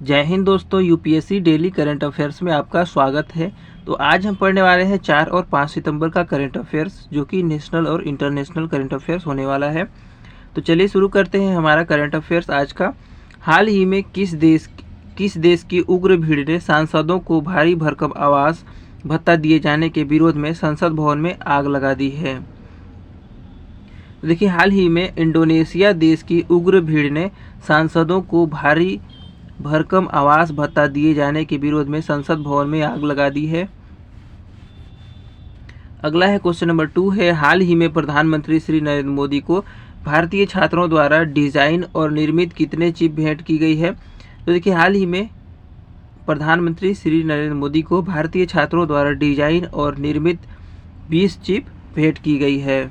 जय हिंद दोस्तों, UPSC daily current affairs में आपका स्वागत है। तो आज हम पढ़ने वाले हैं 4 और 5 सितंबर का करंट अफेयर्स, जो कि नेशनल और इंटरनेशनल करंट अफेयर्स होने वाला है। तो चलिए शुरू करते हैं हमारा करंट अफेयर्स आज का। हाल ही में किस देश की उग्र भीड़ ने सांसदों को भारी भरकम आवास भत्ता दिए जाने के विरोध में संसद भवन में आग लगा दी है? तो देखिए, हाल ही में इंडोनेशिया देश की उग्र भीड़ ने सांसदों को भारी भरकम आवास भत्ता दिए जाने के विरोध में संसद भवन में आग लगा दी है। अगला है क्वेश्चन नंबर 2 है, हाल ही में प्रधानमंत्री श्री नरेंद्र मोदी को भारतीय छात्रों द्वारा डिजाइन और निर्मित कितने चिप भेंट की गई है? तो देखिए, हाल ही में प्रधानमंत्री श्री नरेंद्र मोदी को भारतीय छात्रों द्वारा डिजाइन और निर्मित 20 चिप भेंट की गई है।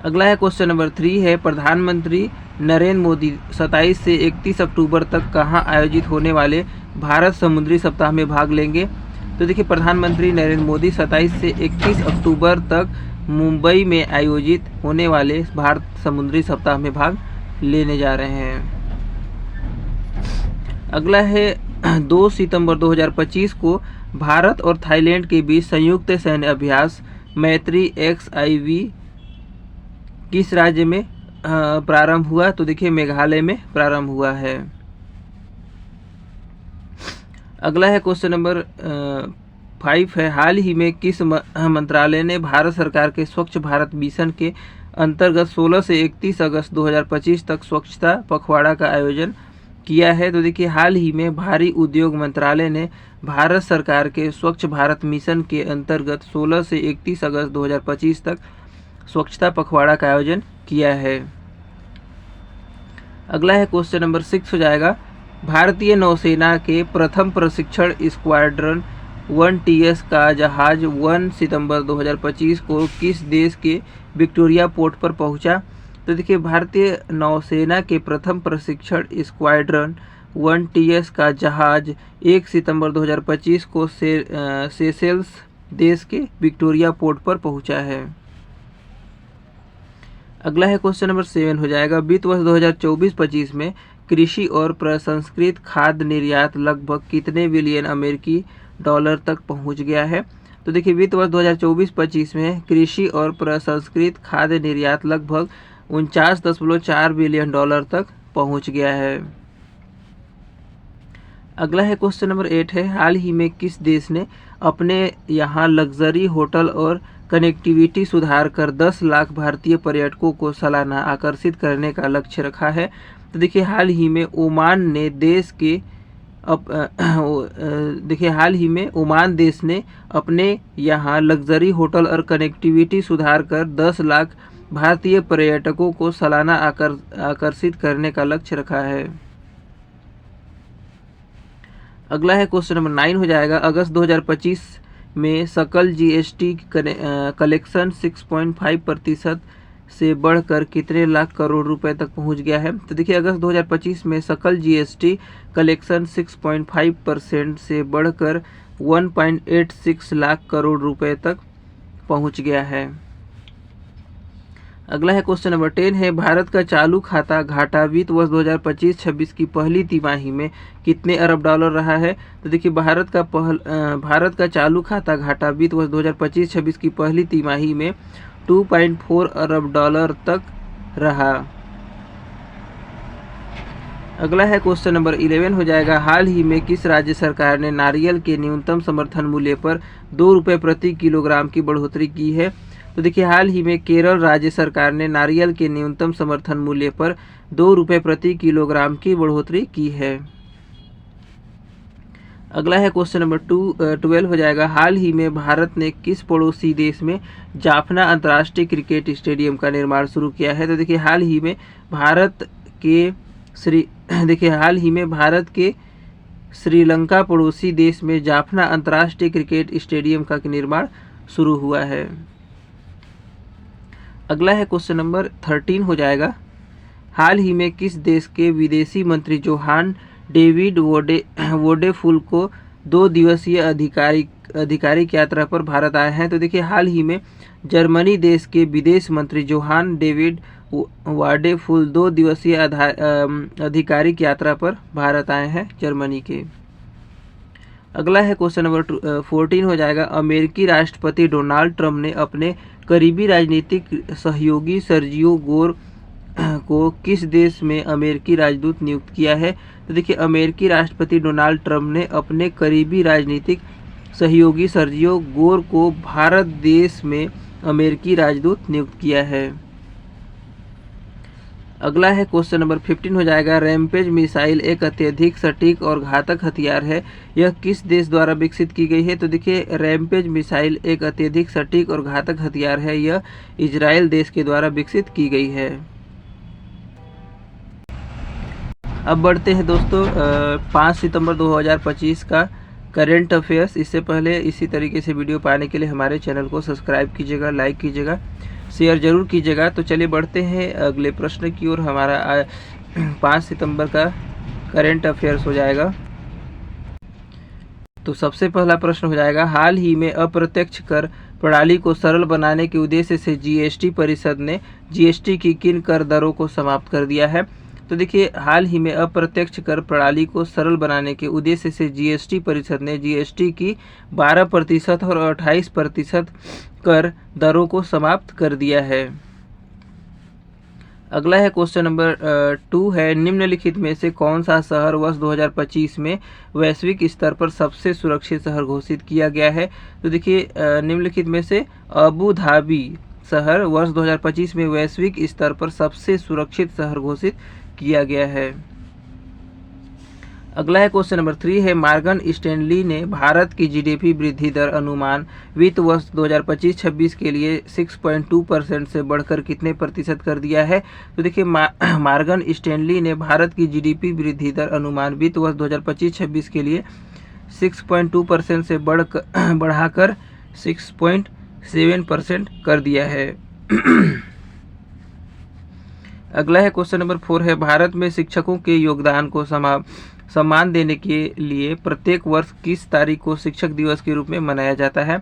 अगला है क्वेश्चन नंबर 3 है, प्रधानमंत्री नरेंद्र मोदी 27 से 31 अक्टूबर तक कहां आयोजित होने वाले भारत समुद्री सप्ताह में भाग लेंगे? तो देखिए, प्रधानमंत्री नरेंद्र मोदी 27 से 31 अक्टूबर तक मुंबई में आयोजित होने वाले भारत समुद्री सप्ताह में भाग लेने जा रहे हैं। अगला है 2 सितंबर 2025 को भारत और थाईलैंड के बीच संयुक्त सैन्य अभ्यास मैत्री XIV किस राज्य में प्रारंभ हुआ? तो देखिए, मेघालय में प्रारंभ हुआ है। अगला है क्वेश्चन नंबर 5 है, हाल ही में किस मंत्रालय ने भारत सरकार के स्वच्छ भारत मिशन के अंतर्गत 16 से 31 अगस्त 2025 तक स्वच्छता पखवाड़ा का आयोजन किया है? तो देखिए, हाल ही में भारी उद्योग मंत्रालय ने भारत सरकार के स्वच्छ भारत मिशन के अंतर्गत 16 से 31 अगस्त 2025 तक स्वच्छता पखवाड़ा का आयोजन किया है। अगला है क्वेश्चन नंबर 6 हो जाएगा, भारतीय नौसेना के प्रथम प्रशिक्षण स्क्वाड्रन 1TS का जहाज 1 सितंबर 2025 को किस देश के विक्टोरिया पोर्ट पर पहुंचा? तो देखिए, भारतीय नौसेना के प्रथम प्रशिक्षण स्क्वाड्रन 1TS का जहाज 1 सितंबर 2025 को सेशेल्स देश के विक्टोरिया पोर्ट पर पहुंचा है। अगला है क्वेश्चन नंबर 7 हो जाएगा, वित्त वर्ष 2024-25 में कृषि और प्रसंस्कृत खाद्य निर्यात लगभग कितने बिलियन अमेरिकी डॉलर तक पहुंच गया है? तो देखिए, वित्त वर्ष 2024-25 में कृषि और प्रसंस्कृत खाद्य निर्यात लगभग 49.4 बिलियन डॉलर तक पहुंच गया है। अगला है क्वेश्चन नंबर 8 है, हाल ही में किस देश ने अपने यहाँ लग्जरी होटल और कनेक्टिविटी सुधार कर 10 लाख भारतीय पर्यटकों को सालाना आकर्षित करने का लक्ष्य रखा है? तो देखिए, हाल ही में ओमान देश ने अपने यहाँ लग्जरी होटल और कनेक्टिविटी सुधार कर 10 लाख भारतीय पर्यटकों को सालाना आकर्षित करने का लक्ष्य रखा है। अगला है क्वेश्चन नंबर 9 हो जाएगा, अगस्त 2025 में सकल GST कलेक्शन 6.5% से बढ़कर कितने लाख करोड़ रुपए तक पहुंच गया है? तो देखिए, अगस्त 2025 में सकल GST कलेक्शन 6.5% से बढ़कर 1.86 लाख करोड़ रुपए तक पहुंच गया है। अगला है क्वेश्चन नंबर 10 है, भारत का चालू खाता घाटा वित्त वर्ष 2025-26 की पहली तिमाही में कितने अरब डॉलर रहा है? तो देखिए, भारत का चालू खाता घाटा वित्त वर्ष 2025-26 की पहली तिमाही में 2.4 अरब डॉलर तक रहा। अगला है क्वेश्चन नंबर 11 हो जाएगा, हाल ही में किस राज्य सरकार ने नारियल के न्यूनतम समर्थन मूल्य पर 2 रुपये प्रति किलोग्राम की बढ़ोतरी की है? तो देखिए, हाल ही में केरल राज्य सरकार ने नारियल के न्यूनतम समर्थन मूल्य पर 2 रुपये प्रति किलोग्राम की बढ़ोतरी की है। अगला है क्वेश्चन नंबर 12 हो जाएगा, हाल ही में भारत ने किस पड़ोसी देश में जाफना अंतर्राष्ट्रीय क्रिकेट स्टेडियम का निर्माण शुरू किया है? तो देखिए, हाल ही में भारत के श्रीलंका पड़ोसी देश में जाफना अंतर्राष्ट्रीय क्रिकेट स्टेडियम का निर्माण शुरू हुआ है। अगला है क्वेश्चन नंबर 13 हो जाएगा, हाल ही में किस देश के विदेशी मंत्री जोहान डेविड वोडेफुल को 2 दिवसीय आधिकारिक यात्रा पर भारत आए हैं? तो देखिए, हाल ही में जर्मनी देश के विदेश मंत्री जोहान डेविड वाडे फुल 2 दिवसीय आधिकारिक यात्रा पर भारत आए हैं जर्मनी के। अगला है क्वेश्चन नंबर 14 हो जाएगा। अमेरिकी राष्ट्रपति डोनाल्ड ट्रंप ने अपने करीबी राजनीतिक सहयोगी सर्जियो गोर को किस देश में अमेरिकी राजदूत नियुक्त किया है? तो देखिए, अमेरिकी राष्ट्रपति डोनाल्ड ट्रंप ने अपने करीबी राजनीतिक सहयोगी सर्जियो गोर को भारत देश में अमेरिकी राजदूत नियुक्त किया है। अगला है क्वेश्चन नंबर 15 हो जाएगा। रैमपेज मिसाइल एक अत्यधिक सटीक और घातक हथियार है, यह किस देश द्वारा विकसित की गई है? तो देखिए, रैमपेज मिसाइल एक अत्यधिक सटीक और घातक हथियार है, यह इजराइल देश के द्वारा विकसित की गई है। अब बढ़ते हैं दोस्तों 5 सितंबर 2025 का करेंट अफेयर्स। इससे पहले इसी तरीके से वीडियो पाने के लिए हमारे चैनल को सब्सक्राइब कीजिएगा, लाइक कीजिएगा, शेयर जरूर कीजिएगा। तो चलिए बढ़ते हैं अगले प्रश्न की ओर। हमारा 5 सितंबर का करेंट अफेयर्स हो जाएगा। तो सबसे पहला प्रश्न हो जाएगा, हाल ही में अप्रत्यक्ष कर प्रणाली को सरल बनाने के उद्देश्य से जीएसटी परिषद ने जीएसटी की किन कर दरों को समाप्त कर दिया है? तो देखिए, हाल ही में अप्रत्यक्ष कर प्रणाली को सरल बनाने के उद्देश्य से जीएसटी परिषद ने जीएसटी की 12% और 28% कर दरों को समाप्त कर दिया है। अगला है क्वेश्चन नंबर 2 है। निम्नलिखित में से कौन सा शहर वर्ष 2025 में वैश्विक स्तर पर सबसे सुरक्षित शहर घोषित किया गया है? तो देखिए, निम्नलिखित में से अबू धाबी शहर वर्ष 2025 में वैश्विक स्तर पर सबसे सुरक्षित शहर घोषित किया गया है। अगला है क्वेश्चन नंबर 3 है। मॉर्गन स्टैनली ने भारत की जीडीपी वृद्धि दर अनुमान वित्त वर्ष 2025-26 के लिए 6.2% से बढ़कर कितने प्रतिशत कर दिया है? तो देखिए, मॉर्गन स्टैनली ने भारत की जीडीपी वृद्धि दर अनुमान वित्त वर्ष 2025-26 के लिए 6.2% से बढ़ाकर 6.7% कर दिया है। अगला है क्वेश्चन नंबर 4 है। भारत में शिक्षकों के योगदान को सम्मान देने के लिए प्रत्येक वर्ष किस तारीख को शिक्षक दिवस के रूप में मनाया जाता है?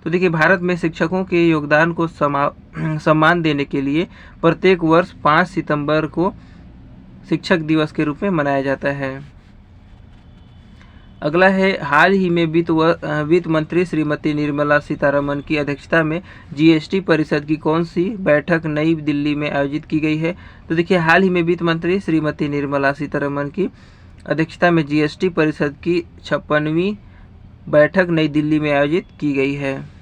तो देखिए, भारत में शिक्षकों के योगदान को सम्मान देने के लिए प्रत्येक वर्ष 5 सितंबर को शिक्षक दिवस के रूप में मनाया जाता है। अगला है, हाल ही में वित्त मंत्री श्रीमती निर्मला सीतारमण की अध्यक्षता में जीएसटी परिषद की कौन सी बैठक नई दिल्ली में आयोजित की गई है? तो देखिए, हाल ही में वित्त मंत्री श्रीमती निर्मला सीतारमण की अध्यक्षता में जीएसटी परिषद की 56वीं बैठक नई दिल्ली में आयोजित की गई है।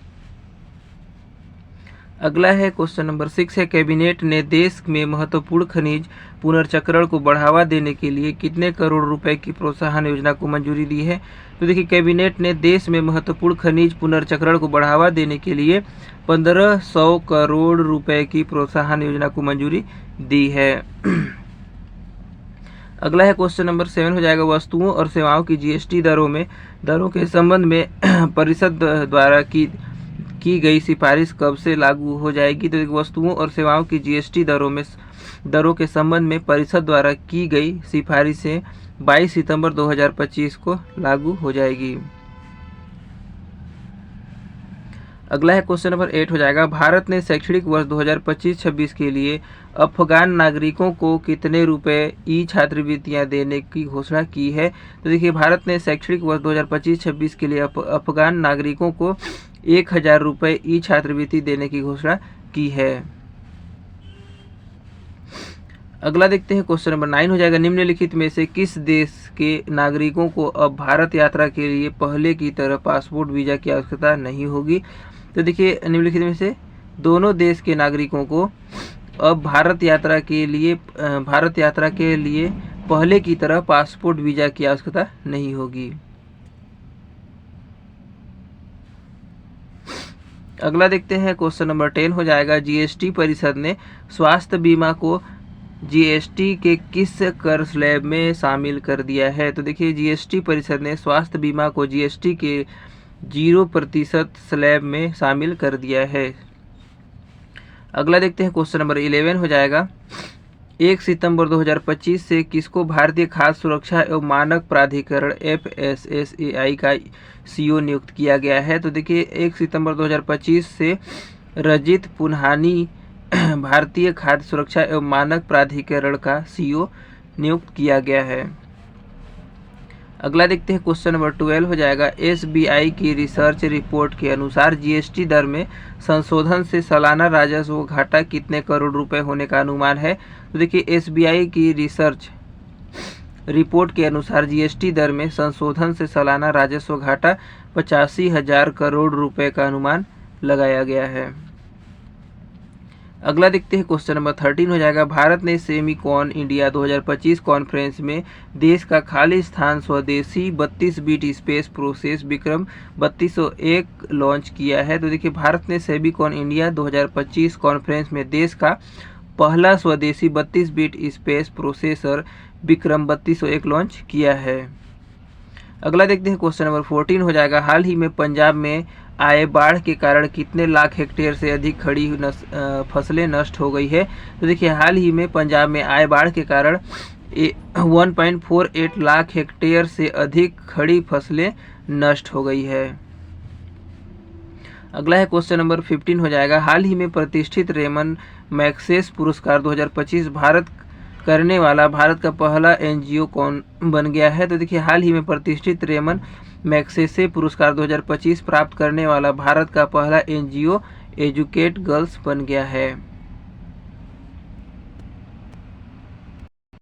अगला है क्वेश्चन नंबर 6 है। कैबिनेट ने देश में महत्वपूर्ण खनिज पुनर्चक्रण को बढ़ावा देने के लिए कितने करोड़ रुपए की प्रोत्साहन योजना को मंजूरी दी है? तो देखिए, कैबिनेट ने देश में महत्वपूर्ण खनिज पुनर्चक्रण को बढ़ावा देने के लिए 1500 करोड़ रुपए की प्रोत्साहन योजना को मंजूरी दी है। अगला है क्वेश्चन नंबर 7 हो जाएगा। वस्तुओं और सेवाओं की जीएसटी दरों के संबंध में परिषद द्वारा की गई सिफारिश कब से लागू हो जाएगी? तो वस्तुओं और सेवाओं की जीएसटी दरों के संबंध में परिषद द्वारा की गई सिफारिशें 22 सितंबर 2025 को लागू हो जाएगी। अगला है क्वेश्चन नंबर 8 हो जाएगा। भारत ने शैक्षणिक वर्ष 2025-26 के लिए अफगान नागरिकों को कितने रुपए ई छात्रवृत्तियां देने की घोषणा की है? तो देखिए, भारत ने शैक्षणिक वर्ष 2025-26 के लिए अफगान नागरिकों को 1000 रुपये ई छात्रवृत्ति देने की घोषणा की है। अगला देखते हैं क्वेश्चन नंबर 9 हो जाएगा। निम्नलिखित में से किस देश के नागरिकों को अब भारत यात्रा के लिए पहले की तरह पासपोर्ट वीजा की आवश्यकता नहीं होगी? तो देखिए, निम्नलिखित में से दोनों देश के नागरिकों को अब भारत यात्रा के लिए पहले की तरह पासपोर्ट वीजा की आवश्यकता नहीं होगी। अगला देखते हैं क्वेश्चन नंबर 10 हो जाएगा। जीएसटी परिषद ने स्वास्थ्य बीमा को जीएसटी के किस कर स्लैब में शामिल कर दिया है? तो देखिए, जीएसटी परिषद ने स्वास्थ्य बीमा को जीएसटी के 0% स्लैब में शामिल कर दिया है। अगला देखते हैं क्वेश्चन नंबर 11 हो जाएगा। 1 सितंबर 2025 से किसको भारतीय खाद्य सुरक्षा एवं मानक प्राधिकरण FSSAI का सीईओ नियुक्त किया गया है? तो देखिए, 1 सितंबर 2025 से रजित पुन्हानी भारतीय खाद्य सुरक्षा एवं मानक प्राधिकरण का सीईओ नियुक्त किया गया है। अगला देखते हैं, क्वेश्चन नंबर 12 हो जाएगा, एसबीआई की रिसर्च रिपोर्ट के अनुसार जीएसटी दर में संशोधन से सालाना राजस्व घाटा कितने करोड़ रुपए होने का अनुमान है। तो देखिए, एसबीआई की रिसर्च रिपोर्ट के अनुसार जीएसटी दर में संशोधन से सालाना राजस्व घाटा 85,000 करोड़ रुपए का अनुमान लगाया गया है। अगला देखते हैं, क्वेश्चन नंबर 13 हो जाएगा, भारत ने सेमीकॉन इंडिया 2025 कॉन्फ्रेंस में देश का खाली स्थान स्वदेशी 32 bit space process Vikram 3201 launch किया है। तो देखिए, भारत ने सेमीकॉन इंडिया 2025 कॉन्फ्रेंस में देश का पहला स्वदेशी 32 bit space processor Vikram 3201 launch किया है। अगला देखते हैं, क्वेश्चन नंबर 14 हो जाएगा, हाल ही में पंजाब में आए बाढ़ के कारण कितने लाख हेक्टेयर से अधिक खड़ी फसलें नष्ट हो गई है। तो देखिए, हाल ही में पंजाब में आए बाढ़ के कारण 1.48 लाख हेक्टेयर से अधिक खड़ी फसलें नष्ट हो गई है। अगला है क्वेश्चन नंबर 15 हो जाएगा, हाल ही में प्रतिष्ठित रेमन मैग्सेसे पुरस्कार 2025 भारत करने वाला भारत का पहला एनजीओ कौन बन गया है। तो देखिए, हाल ही में प्रतिष्ठित रेमन मैग्सेसे पुरस्कार 2025 प्राप्त करने वाला भारत का पहला एनजीओ एजुकेट गर्ल्स बन गया है।